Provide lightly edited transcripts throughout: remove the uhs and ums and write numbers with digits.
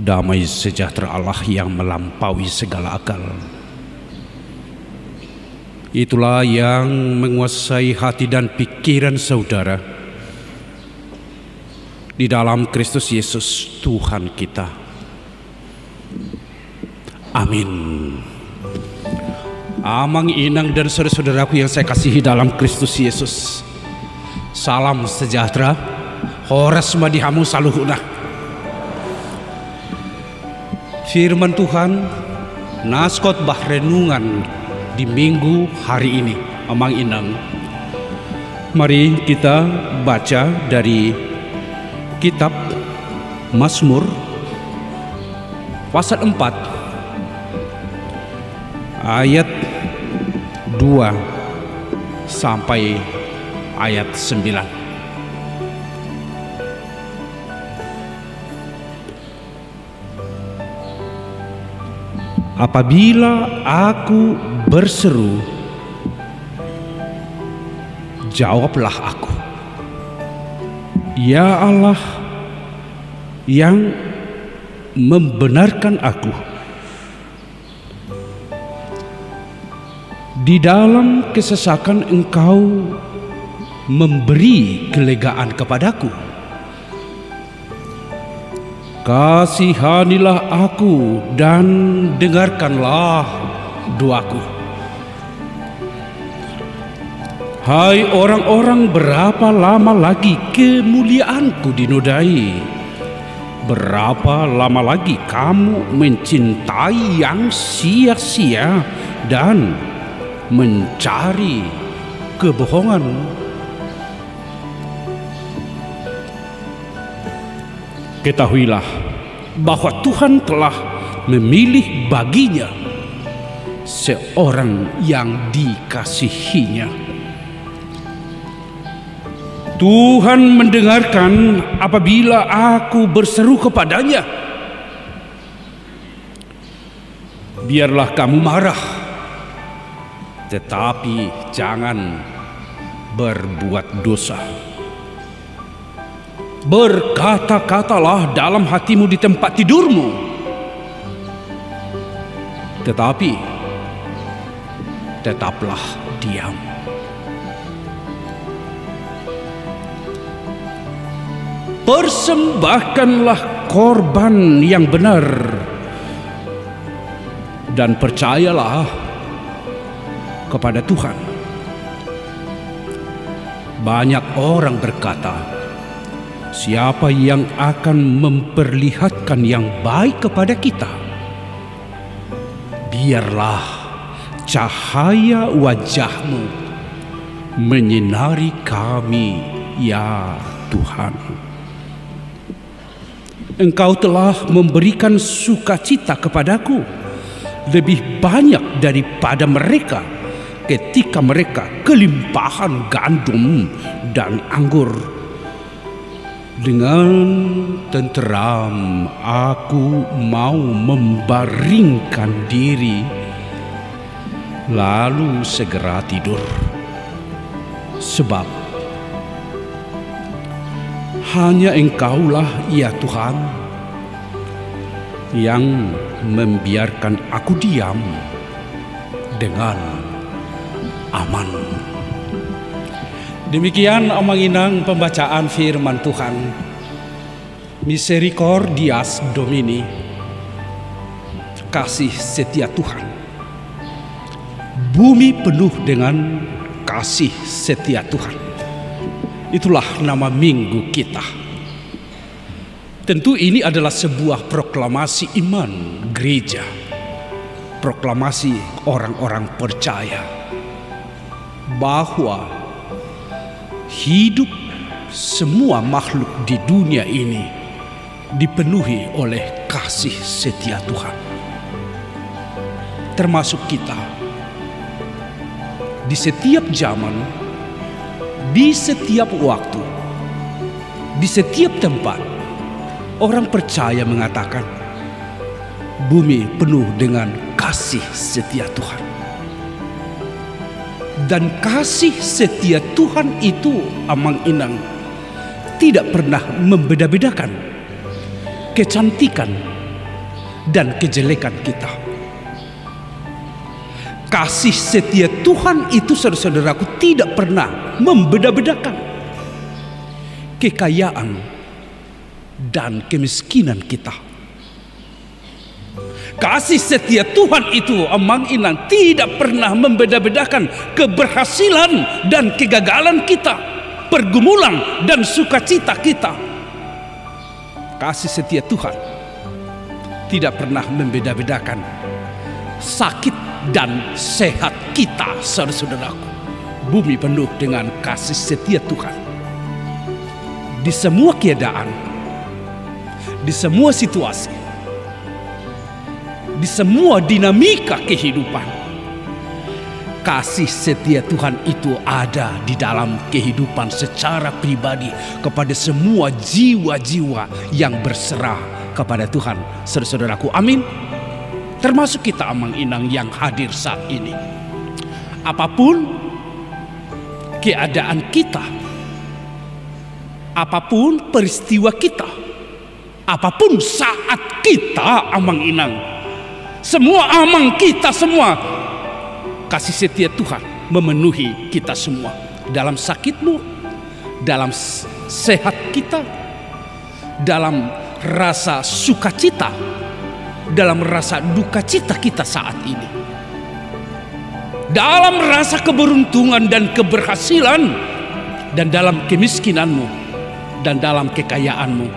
damai sejahtera Allah yang melampaui segala akal. Itulah yang menguasai hati dan pikiran saudara di dalam Kristus Yesus Tuhan kita. Amin. Amang inang dan saudara-saudaraku yang saya kasihi dalam Kristus Yesus, salam sejahtera. Horas madihamu saluhuna. Firman Tuhan, naskot bah renungan di minggu hari ini, amang inang. Mari kita baca dari kitab Mazmur pasal 4 ayat 2 sampai ayat 9. Apabila aku berseru, jawablah aku. Ya Allah yang membenarkan aku. Di dalam kesesakan Engkau memberi kelegaan kepadaku. Kasihanilah aku dan dengarkanlah doaku. Hai orang-orang, berapa lama lagi kemuliaanku dinodai? Berapa lama lagi kamu mencintai yang sia-sia dan mencari kebohongan? Ketahuilah bahwa Tuhan telah memilih baginya seorang yang dikasihinya. Tuhan mendengarkan apabila aku berseru kepadanya. Biarlah kamu marah, tetapi jangan berbuat dosa. Berkata-katalah dalam hatimu di tempat tidurmu, tetapi tetaplah diam. Persembahkanlah korban yang benar dan percayalah kepada Tuhan. Banyak orang berkata, siapa yang akan memperlihatkan yang baik kepada kita? Biarlah cahaya wajah-Mu menyinari kami, ya Tuhan. Engkau telah memberikan sukacita kepadaku lebih banyak daripada mereka ketika mereka kelimpahan gandum dan anggur. Dengan tenteram aku mau membaringkan diri, lalu segera tidur. Sebab hanya Engkaulah, ya Tuhan, yang membiarkan aku diam dengan aman. Demikian amang inang pembacaan firman Tuhan. Misericordias Domini, kasih setia Tuhan. Bumi penuh dengan kasih setia Tuhan. Itulah nama minggu kita. Tentu ini adalah sebuah proklamasi iman gereja. Proklamasi orang-orang percaya bahwa hidup semua makhluk di dunia ini dipenuhi oleh kasih setia Tuhan. Termasuk kita. Di setiap zaman, di setiap waktu, di setiap tempat, orang percaya mengatakan bumi penuh dengan kasih setia Tuhan. Dan kasih setia Tuhan itu, amang inang, tidak pernah membeda-bedakan kecantikan, dan kejelekan kita. Kasih setia Tuhan itu, saudara-saudaraku, tidak pernah membeda-bedakan kekayaan dan kemiskinan kita. Kasih setia Tuhan itu, Amang Inang, tidak pernah membeda-bedakan keberhasilan dan kegagalan kita, pergumulan dan sukacita kita. Kasih setia Tuhan tidak pernah membeda-bedakan sakit dan sehat kita, saudara-saudaraku. Bumi penuh dengan kasih setia Tuhan. Di semua keadaan, di semua situasi, di semua dinamika kehidupan, kasih setia Tuhan itu ada di dalam kehidupan secara pribadi kepada semua jiwa-jiwa yang berserah kepada Tuhan, saudara-saudaraku. Amin. Termasuk kita, Amang Inang, yang hadir saat ini. Apapun keadaan kita, apapun peristiwa kita, apapun saat kita, Amang Inang, semua amang kita semua, kasih setia Tuhan memenuhi kita semua. Dalam sakitmu, dalam sehat kita, dalam rasa sukacita, dalam rasa duka cita kita saat ini, dalam rasa keberuntungan dan keberhasilan, dan dalam kemiskinanmu dan dalam kekayaanmu,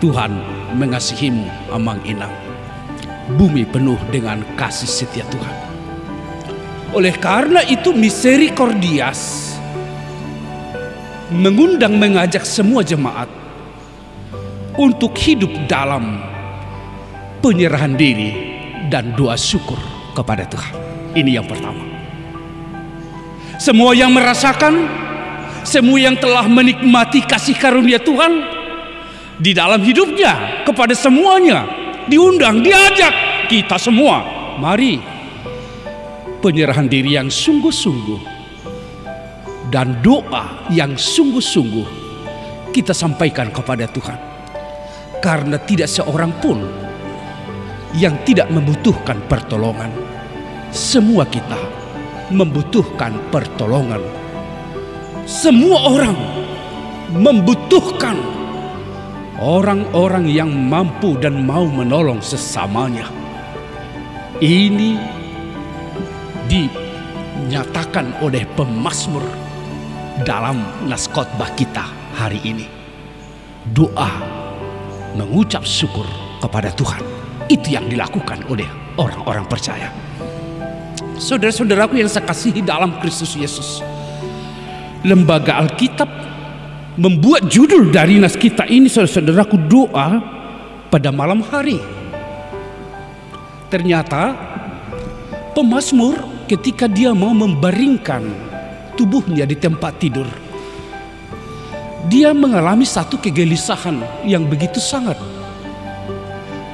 Tuhan mengasihimu, Amang Inang. Bumi penuh dengan kasih setia Tuhan. Oleh karena itu, Misericordias mengundang, mengajak semua jemaat untuk hidup dalam penyerahan diri dan doa syukur kepada Tuhan. Ini yang pertama. Semua yang merasakan, semua yang telah menikmati kasih karunia Tuhan di dalam hidupnya, kepada semuanya diundang, diajak kita semua, mari penyerahan diri yang sungguh-sungguh dan doa yang sungguh-sungguh kita sampaikan kepada Tuhan. Karena tidak seorang pun yang tidak membutuhkan pertolongan. Semua kita membutuhkan pertolongan. Semua orang membutuhkan orang-orang yang mampu dan mau menolong sesamanya. Ini dinyatakan oleh pemazmur dalam nas khotbah kita hari ini. Doa mengucap syukur kepada Tuhan, itu yang dilakukan oleh orang-orang percaya. Saudara-saudaraku yang saya kasihi dalam Kristus Yesus, Lembaga Alkitab membuat judul dari nas kita ini, saudara-saudaraku, doa pada malam hari. Ternyata pemazmur ketika dia mau membaringkan tubuhnya di tempat tidur, dia mengalami satu kegelisahan yang begitu sangat.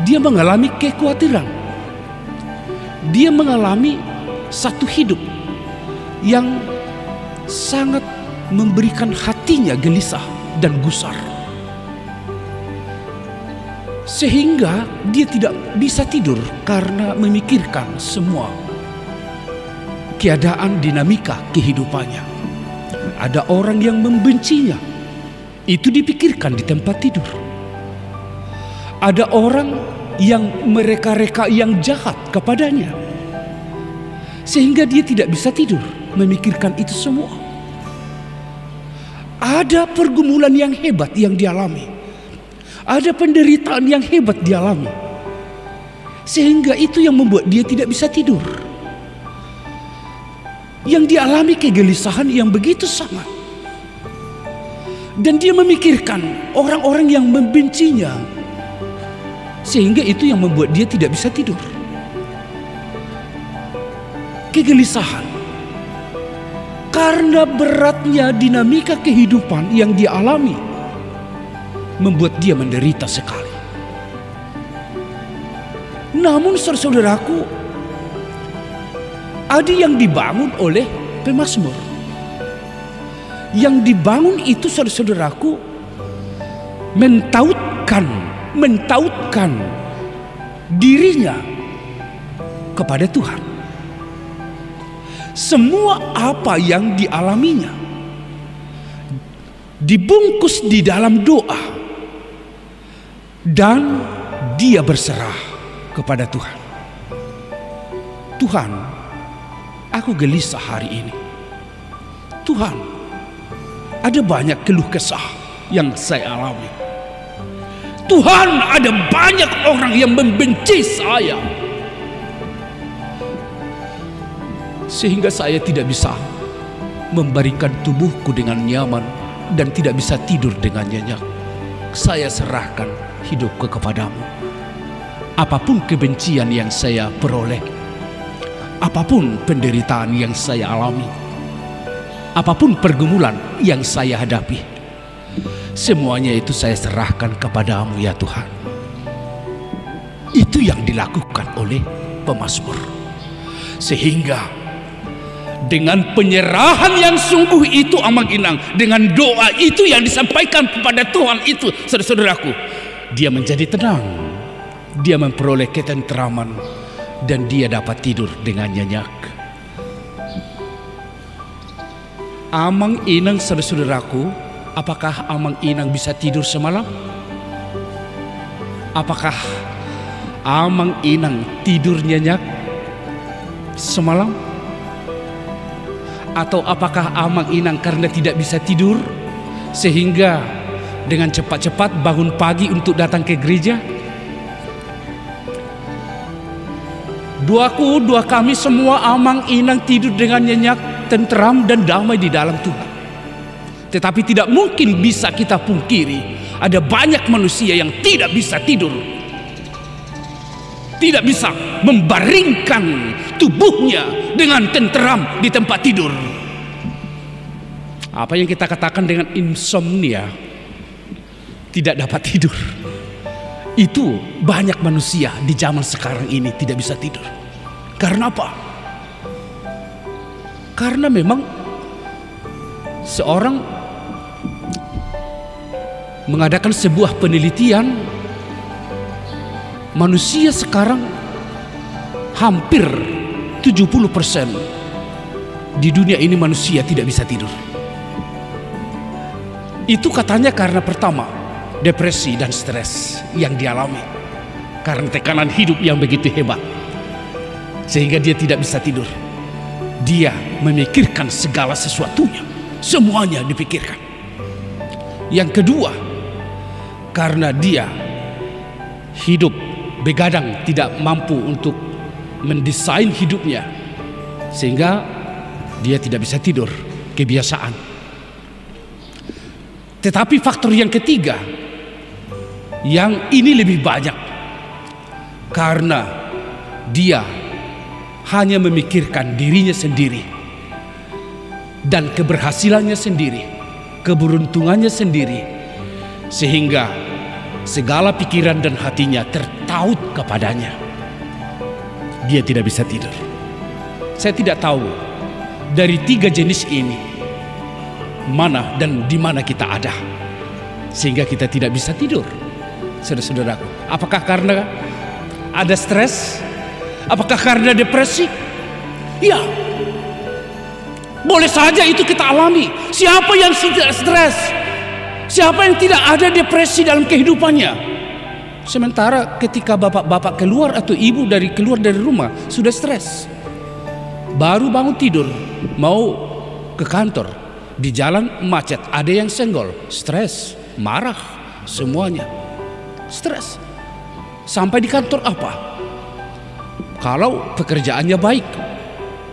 Dia mengalami kekhawatiran. Dia mengalami satu hidup yang sangat memberikan hatinya gelisah dan gusar. Sehingga dia tidak bisa tidur karena memikirkan semua keadaan dinamika kehidupannya. Ada orang yang membencinya, itu dipikirkan di tempat tidur. Ada orang yang mereka-reka yang jahat kepadanya, sehingga dia tidak bisa tidur memikirkan itu semua. Ada pergumulan yang hebat yang dialami, ada penderitaan yang hebat dialami, sehingga itu yang membuat dia tidak bisa tidur. Yang dialami kegelisahan yang begitu sangat, dan dia memikirkan orang-orang yang membencinya, sehingga itu yang membuat dia tidak bisa tidur. Kegelisahan karena beratnya dinamika kehidupan yang dialami membuat dia menderita sekali. Namun saudaraku, ada yang dibangun oleh pemazmur. Yang dibangun itu, saudaraku, mentautkan dirinya kepada Tuhan. Semua apa yang dialaminya dibungkus di dalam doa, dan dia berserah kepada Tuhan. Tuhan, aku gelisah hari ini. Tuhan, ada banyak keluh kesah yang saya alami. Tuhan, ada banyak orang yang membenci saya, sehingga saya tidak bisa memberikan tubuhku dengan nyaman dan tidak bisa tidur dengan nyenyak. Saya serahkan hidupku kepadamu. Apapun kebencian yang saya peroleh, apapun penderitaan yang saya alami, apapun pergumulan yang saya hadapi, semuanya itu saya serahkan kepadamu ya Tuhan. Itu yang dilakukan oleh pemazmur. Sehingga dengan penyerahan yang sungguh itu Amang Inang, dengan doa itu yang disampaikan kepada Tuhan itu, saudara-saudaraku, dia menjadi tenang, dia memperoleh ketentraman, dan dia dapat tidur dengan nyenyak. Amang Inang, saudara-saudaraku, apakah Amang Inang bisa tidur semalam? Apakah Amang Inang tidur nyenyak semalam? Atau apakah Amang Inang karena tidak bisa tidur sehingga dengan cepat-cepat bangun pagi untuk datang ke gereja? Dua kami semua Amang Inang tidur dengan nyenyak, tentram dan damai di dalam Tuhan. Tetapi tidak mungkin bisa kita pungkiri, ada banyak manusia yang tidak bisa tidur, tidak bisa membaringkan tubuhnya dengan tenteram di tempat tidur. Apa yang kita katakan dengan insomnia, tidak dapat tidur. Itu banyak manusia di zaman sekarang ini tidak bisa tidur. Karena apa? Karena memang seorang mengadakan sebuah penelitian, manusia sekarang hampir 70% di dunia ini manusia tidak bisa tidur. Itu katanya karena pertama, depresi dan stres yang dialami karena tekanan hidup yang begitu hebat, sehingga dia tidak bisa tidur. Dia memikirkan segala sesuatunya, semuanya dipikirkan. Yang kedua, karena dia hidup begadang, tidak mampu untuk mendesain hidupnya, sehingga dia tidak bisa tidur, kebiasaan. Tetapi faktor yang ketiga, yang ini lebih banyak, karena dia hanya memikirkan dirinya sendiri dan keberhasilannya sendiri, keberuntungannya sendiri, sehingga segala pikiran dan hatinya tertaut kepadanya. Dia tidak bisa tidur. Saya tidak tahu dari tiga jenis ini mana dan di mana kita ada, sehingga kita tidak bisa tidur, saudara-saudaraku. Apakah karena ada stres? Apakah karena depresi? Ya, boleh saja itu kita alami. Siapa yang tidak stres? Siapa yang tidak ada depresi dalam kehidupannya? Sementara ketika bapak-bapak keluar atau ibu keluar dari rumah sudah stres. Baru bangun tidur, mau ke kantor, di jalan macet, ada yang senggol, stres, marah, semuanya stres. Sampai di kantor apa? Kalau pekerjaannya baik,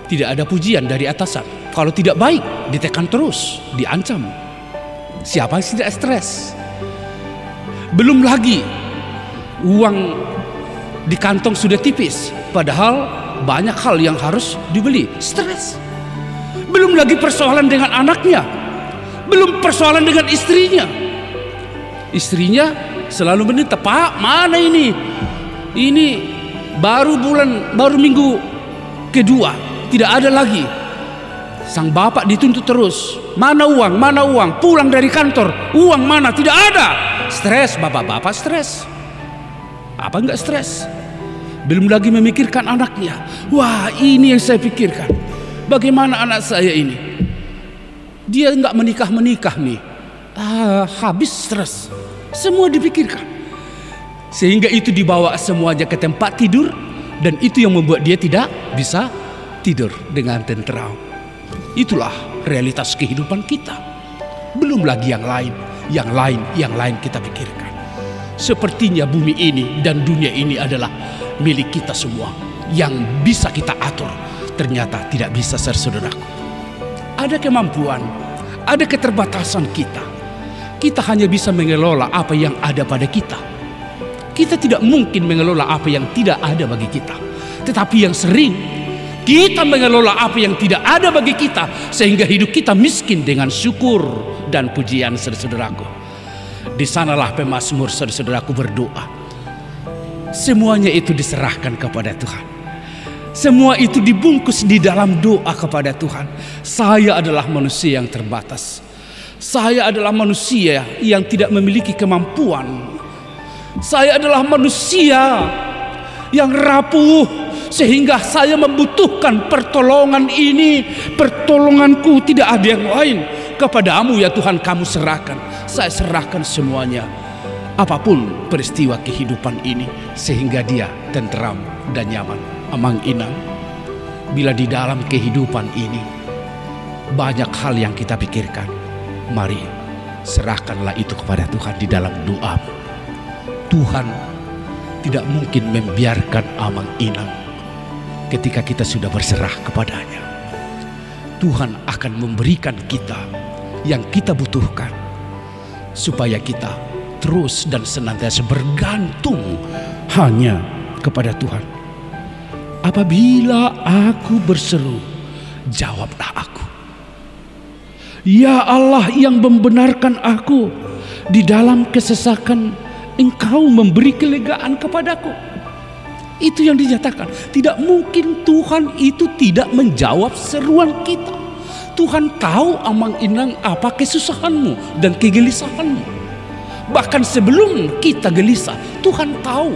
tidak ada pujian dari atasan. Kalau tidak baik, ditekan terus, diancam. Siapa yang tidak stres? Belum lagi uang di kantong sudah tipis, padahal banyak hal yang harus dibeli, stres. Belum lagi persoalan dengan anaknya, belum persoalan dengan istrinya. Istrinya selalu meminta, "Pak, mana ini? Ini baru minggu kedua, tidak ada lagi." Sang bapak dituntut terus, "Mana uang? Mana uang?" Pulang dari kantor, uang mana? Tidak ada. Stres, bapak-bapak stres. Apa enggak stres? Belum lagi memikirkan anaknya. Wah, ini yang saya pikirkan. Bagaimana anak saya ini? Dia nggak menikah nih. Habis stres. Semua dipikirkan. Sehingga itu dibawa semuanya ke tempat tidur. Dan itu yang membuat dia tidak bisa tidur dengan tenteram. Itulah realitas kehidupan kita. Belum lagi yang lain kita pikirkan. Sepertinya bumi ini dan dunia ini adalah milik kita semua, yang bisa kita atur. Ternyata tidak bisa, saudaraku. Ada kemampuan, ada keterbatasan kita. Kita hanya bisa mengelola apa yang ada pada kita. Kita tidak mungkin mengelola apa yang tidak ada bagi kita. Tetapi yang sering kita mengelola apa yang tidak ada bagi kita, sehingga hidup kita miskin dengan syukur dan pujian, saudaraku. Di sanalah pemazmur, saudaraku, berdoa. Semuanya itu diserahkan kepada Tuhan. Semua itu dibungkus di dalam doa kepada Tuhan. Saya adalah manusia yang terbatas. Saya adalah manusia yang tidak memiliki kemampuan. Saya adalah manusia yang rapuh, sehingga saya membutuhkan pertolongan ini. Pertolonganku tidak ada yang lain. Kepadamu ya Tuhan kamu serahkan. Saya serahkan semuanya. Apapun peristiwa kehidupan ini, sehingga dia tenteram dan nyaman. Amang inang, bila di dalam kehidupan ini banyak hal yang kita pikirkan, mari serahkanlah itu kepada Tuhan di dalam doamu. Tuhan tidak mungkin membiarkan amang inang ketika kita sudah berserah kepadanya. Tuhan akan memberikan kita yang kita butuhkan, supaya kita terus dan senantiasa bergantung hanya kepada Tuhan. Apabila aku berseru, jawablah aku. Ya Allah yang membenarkan aku, di dalam kesesakan Engkau memberi kelegaan kepadaku. Itu yang dinyatakan. Tidak mungkin Tuhan itu tidak menjawab seruan kita. Tuhan tahu amang inang apa kesusahanmu dan kegelisahanmu. Bahkan sebelum kita gelisah, Tuhan tahu.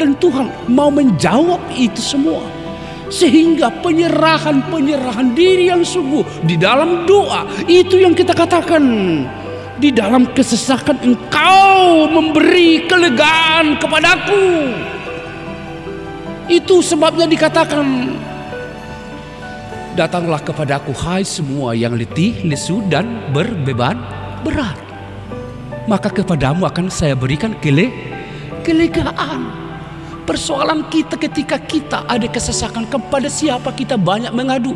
Dan Tuhan mau menjawab itu semua. Sehingga penyerahan diri yang sungguh di dalam doa, itu yang kita katakan. Di dalam kesesakan Engkau memberi kelegaan kepadaku. Itu sebabnya dikatakan, datanglah kepadaku hai semua yang letih, lesu dan berbeban berat, maka kepadamu akan saya berikan kelegaan. Persoalan kita ketika kita ada kesesakan, kepada siapa kita banyak mengadu?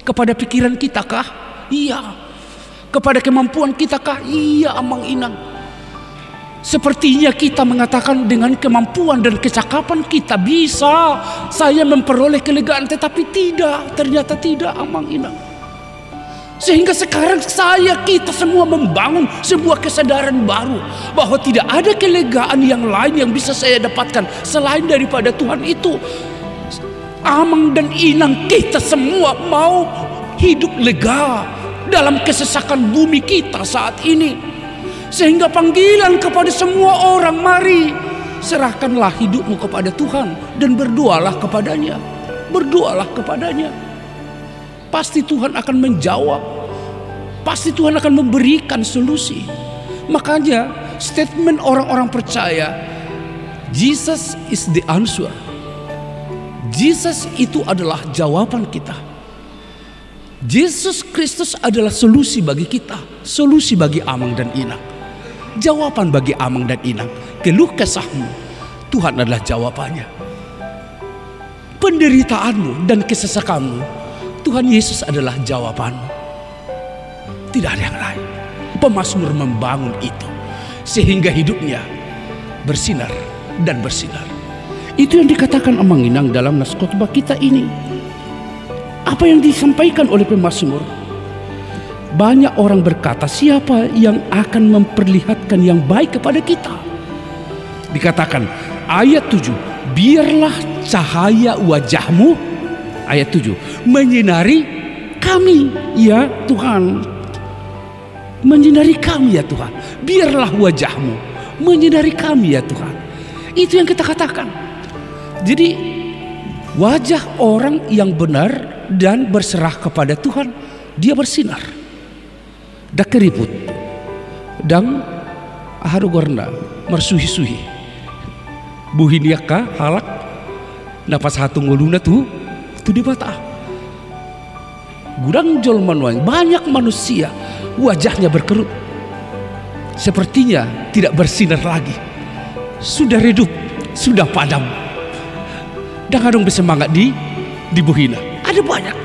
Kepada pikiran kita kah? Iya. Kepada kemampuan kita kah? Iya, amang inang. Sepertinya kita mengatakan dengan kemampuan dan kecakapan kita bisa saya memperoleh kelegaan, tetapi tidak, ternyata tidak, amang inang. Sehingga sekarang kita semua membangun sebuah kesadaran baru bahwa tidak ada kelegaan yang lain yang bisa saya dapatkan selain daripada Tuhan itu. Amang dan inang, kita semua mau hidup lega dalam kesesakan bumi kita saat ini. Sehingga panggilan kepada semua orang, mari serahkanlah hidupmu kepada Tuhan dan berdoalah kepadanya. Berdoalah kepadanya. Pasti Tuhan akan menjawab. Pasti Tuhan akan memberikan solusi. Makanya statement orang-orang percaya, Jesus is the answer. Jesus itu adalah jawaban kita. Yesus Kristus adalah solusi bagi kita, solusi bagi amang dan inang, jawaban bagi amang dan inang. Keluh kesahmu, Tuhan adalah jawabannya. Penderitaanmu dan kesesakanmu, Tuhan Yesus adalah jawabanmu. Tidak ada yang lain. Pemazmur membangun itu sehingga hidupnya bersinar dan bersinar. Itu yang dikatakan amang inang dalam nas khotbah kita ini. Apa yang disampaikan oleh pemazmur? Banyak orang berkata, siapa yang akan memperlihatkan yang baik kepada kita? Dikatakan ayat 7, biarlah cahaya wajahmu, ayat 7, menyinari kami ya Tuhan. Menyinari kami ya Tuhan. Biarlah wajahmu menyinari kami ya Tuhan. Itu yang kita katakan. Jadi wajah orang yang benar dan berserah kepada Tuhan, dia bersinar. Dak keriput dan haru gorna mersuhi-suhi. Buhiniaka halak napas hatu ngoluna tu di mata. Gudang jolman banyak manusia wajahnya berkerut. Sepertinya tidak bersinar lagi. Sudah redup, sudah padam. Dan kadang bersemangat di Buhina. Ada banyak.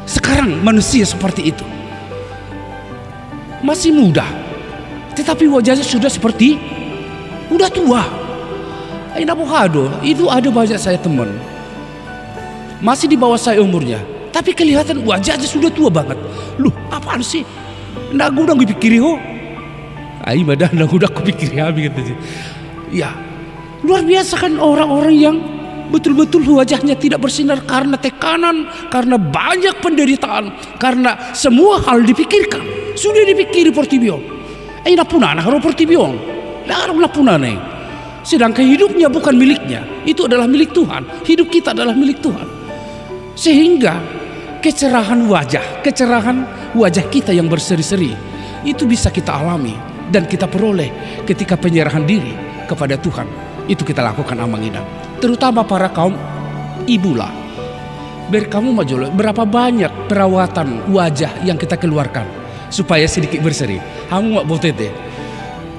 Sekarang manusia seperti itu. Masih muda, tetapi wajahnya sudah seperti udah tua. Ini avocado itu ada banyak saya teman. Masih di bawah saya umurnya, tapi kelihatan wajahnya sudah tua banget. Loh, apaan sih? Nggak gudang gue pikiri ho. Ayo badan nggak gudang gue pikiri habis gitu. Ya, luar biasa kan orang-orang yang betul-betul wajahnya tidak bersinar karena tekanan, karena banyak penderitaan, karena semua hal dipikirkan. Sudah dipikiri Portibio. Ina punana haro Portibio. Larang punana. Sedangkan hidupnya bukan miliknya. Itu adalah milik Tuhan. Hidup kita adalah milik Tuhan. Sehingga kecerahan wajah kita yang berseri-seri itu bisa kita alami dan kita peroleh ketika penyerahan diri kepada Tuhan. Itu kita lakukan Amang Inang. Terutama para kaum ibulah. Biar kamu maju, berapa banyak perawatan wajah yang kita keluarkan supaya sedikit berseri. Kamu mak botete.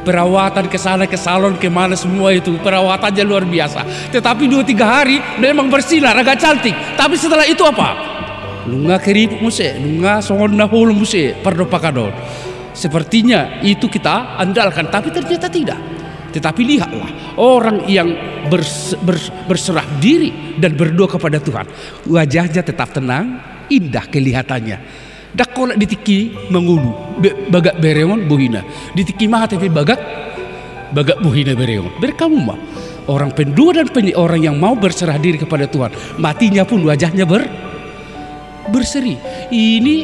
Perawatan ke sana ke salon ke mana semua itu perawatannya luar biasa. Tetapi 2-3 hari memang bersinar agak cantik. Tapi setelah itu apa? Lunga keriput muse, lunga songon nahul muse, pardopakadon. Sepertinya itu kita andalkan, tapi ternyata tidak. Tetapi lihatlah orang yang berserah diri dan berdoa kepada Tuhan, wajahnya tetap tenang, indah kelihatannya. Dak kolak ditiki mengulu bagak bereon buhina, ditiki mah tapi bagak buhina bereon. Berkamu mah orang pendua dan orang yang mau berserah diri kepada Tuhan, matinya pun wajahnya berseri. Ini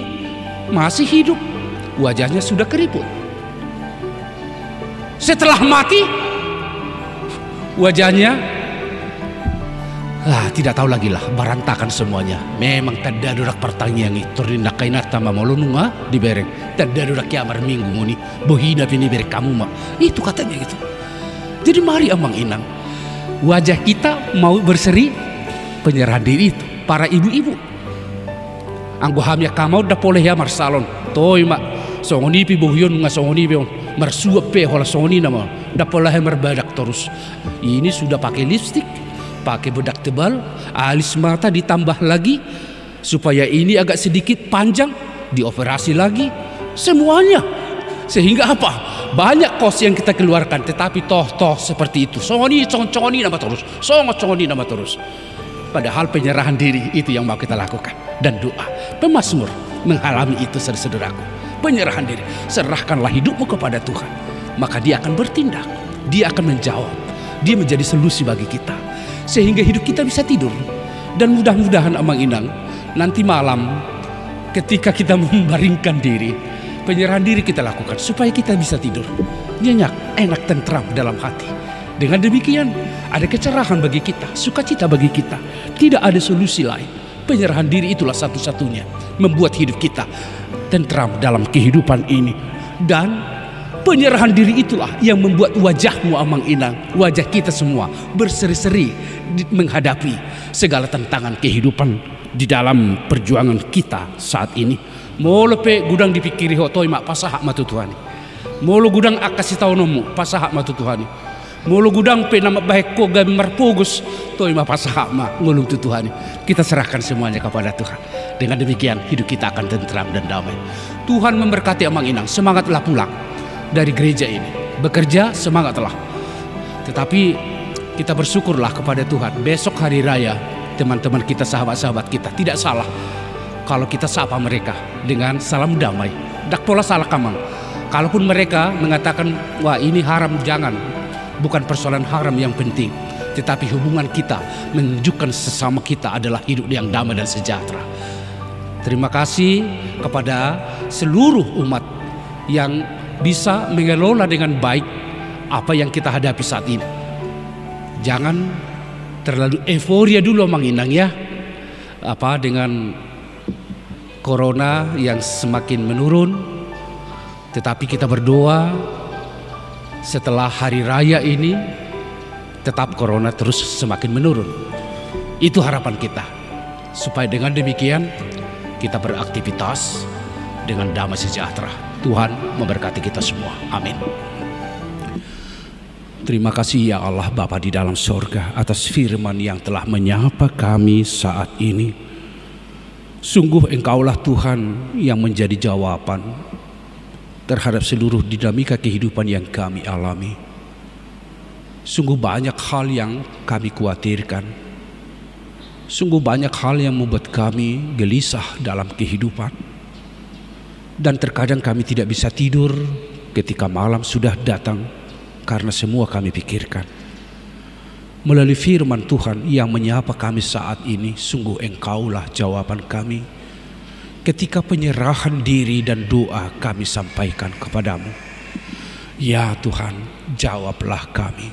masih hidup, wajahnya sudah keriput. Setelah mati, wajahnya tidak tahu lagi lah, berantakan semuanya. Memang tidak ada pertanyaan itu rindak kainata mamolo nunga dibereng. Tidak ada kiamar minggu muni bohina pini berek kamu mah. Itu katanya gitu. Jadi mari Amang Inang, wajah kita mau berseri, penyerahan diri itu para ibu-ibu. Anggo hamya kamau da poleh ya marsalon. Toy mak songoni pi bohyon nunga songoni beon. Marsuap pe hola songoni nama. Da poleh merbadak terus. Ini sudah pakai lipstik, pakai bedak tebal, alis mata ditambah lagi supaya ini agak sedikit panjang, dioperasi lagi, semuanya. Sehingga apa? Banyak kos yang kita keluarkan, tetapi toh seperti itu. Songoni nama terus, songoni nama terus. Padahal penyerahan diri itu yang mau kita lakukan, dan doa. Pemazmur mengalami itu, saudaraku. Penyerahan diri, serahkanlah hidupmu kepada Tuhan, maka Dia akan bertindak, Dia akan menjawab, Dia menjadi solusi bagi kita. Sehingga hidup kita bisa tidur. Dan mudah-mudahan Amang Inang, nanti malam ketika kita membaringkan diri, penyerahan diri kita lakukan supaya kita bisa tidur nyenyak, enak, tentram dalam hati. Dengan demikian ada kecerahan bagi kita, sukacita bagi kita. Tidak ada solusi lain. Penyerahan diri itulah satu-satunya membuat hidup kita tentram dalam kehidupan ini. Dan penyerahan diri itulah yang membuat wajahmu Amang Inang, wajah kita semua berseri-seri menghadapi segala tantangan kehidupan di dalam perjuangan kita saat ini. Molo pe gudang dipikiri hotoi mak pasahak matu Tuhani. Molo gudang akasih tahu nomu pasahak matu Tuhani. Molo gudang pe nama baik ko gambar pogus toi mak pasahak mak ngulung tu Tuhani. Kita serahkan semuanya kepada Tuhan. Dengan demikian hidup kita akan tentram dan damai. Tuhan memberkati Amang Inang. Semangatlah pulang dari gereja ini, bekerja semangatlah. Tetapi kita bersyukurlah kepada Tuhan. Besok hari raya, teman-teman kita, sahabat-sahabat kita, tidak salah kalau kita sapa mereka dengan salam damai. Dak pola salah kamang. Kalaupun mereka mengatakan wah ini haram, jangan. Bukan persoalan haram yang penting, tetapi hubungan kita menunjukkan sesama kita adalah hidup yang damai dan sejahtera. Terima kasih kepada seluruh umat yang bisa mengelola dengan baik apa yang kita hadapi saat ini. Jangan terlalu euforia dulu Mang Inang ya, dengan corona yang semakin menurun. Tetapi kita berdoa setelah hari raya ini tetap corona terus semakin menurun. Itu harapan kita, supaya dengan demikian kita beraktivitas dengan damai sejahtera. Tuhan memberkati kita semua. Amin. Terima kasih ya Allah Bapa di dalam sorga atas firman yang telah menyapa kami saat ini. Sungguh Engkaulah Tuhan yang menjadi jawaban terhadap seluruh dinamika kehidupan yang kami alami. Sungguh banyak hal yang kami khawatirkan. Sungguh banyak hal yang membuat kami gelisah dalam kehidupan. Dan terkadang kami tidak bisa tidur ketika malam sudah datang karena semua kami pikirkan. Melalui firman Tuhan yang menyapa kami saat ini, sungguh Engkaulah jawaban kami. Ketika penyerahan diri dan doa kami sampaikan kepadamu, ya Tuhan, jawablah kami.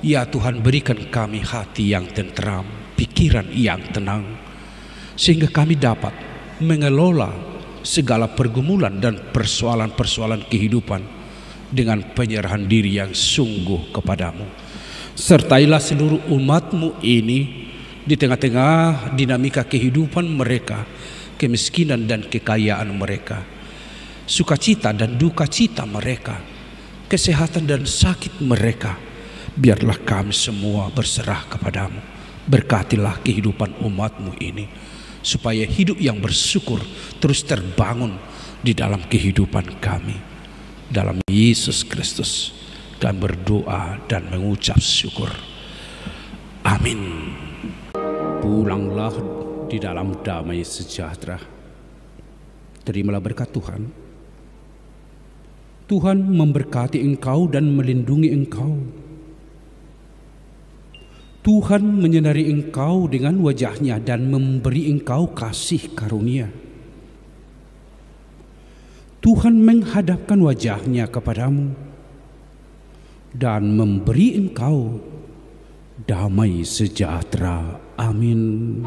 Ya Tuhan, berikan kami hati yang tentram, pikiran yang tenang, sehingga kami dapat mengelola segala pergumulan dan persoalan-persoalan kehidupan dengan penyerahan diri yang sungguh kepadamu. Sertailah seluruh umat-Mu ini di tengah-tengah dinamika kehidupan mereka, kemiskinan dan kekayaan mereka, sukacita dan duka cita mereka, kesehatan dan sakit mereka. Biarlah kami semua berserah kepadamu. Berkatilah kehidupan umat-Mu ini, supaya hidup yang bersyukur terus terbangun di dalam kehidupan kami. Dalam Yesus Kristus kami berdoa dan mengucap syukur. Amin. Pulanglah di dalam damai sejahtera. Terimalah berkat Tuhan. Tuhan memberkati engkau dan melindungi engkau. Tuhan menyinari engkau dengan wajah-Nya dan memberi engkau kasih karunia. Tuhan menghadapkan wajah-Nya kepadamu dan memberi engkau damai sejahtera. Amin.